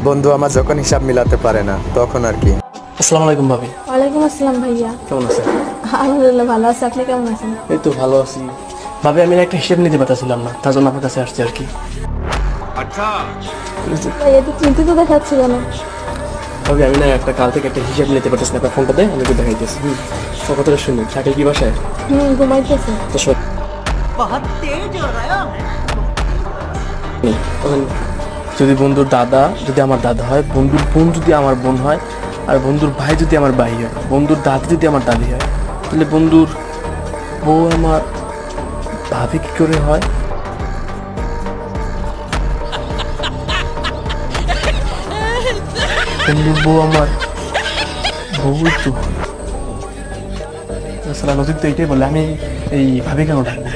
বন্ধু আমার যখন হিসাব মিলাতে পারে না তখন আর কি। আসসালামু আলাইকুম ভাবি। ওয়ালাইকুম আসসালাম ভাইয়া। কেমন আছেন? আলহামদুলিল্লাহ ভালো আছি, আপনি কেমন আছেন? এই তো ভালো আছি ভাবি। আমি না একটা হিসেব নিতে পারতেছিলাম না, তার জন্য আপনার কাছে আসছি আর কি। ভাইয়া তো চিন্তিত দেখাচ্ছি কেন? ভাবি আমি না একটা কাল থেকে একটা হিসেব নিতে পারতেছি না, আপনার ফোনটা দেয় আমি একটু দেখাইতেছি। তো কথাটা শুনুন, শাকিল কি বাসায়? ঘুমাইতেছে। তো শোন, এখন যদি বন্ধুর দাদা যদি আমার দাদা হয়, বন্ধুর বোন যদি আমার বোন হয়, আর বন্ধুর ভাই যদি আমার ভাই হয়, বন্ধুর দাদি যদি আমার দাদি হয়, তাহলে বন্ধুর বউ আমার ভাবি কি করে হয়? বন্ধুর বউ আমার বউ তো তাছাড়া লজিক তো এইটাই বলে, আমি এই ভাবি কেন ডাকবো?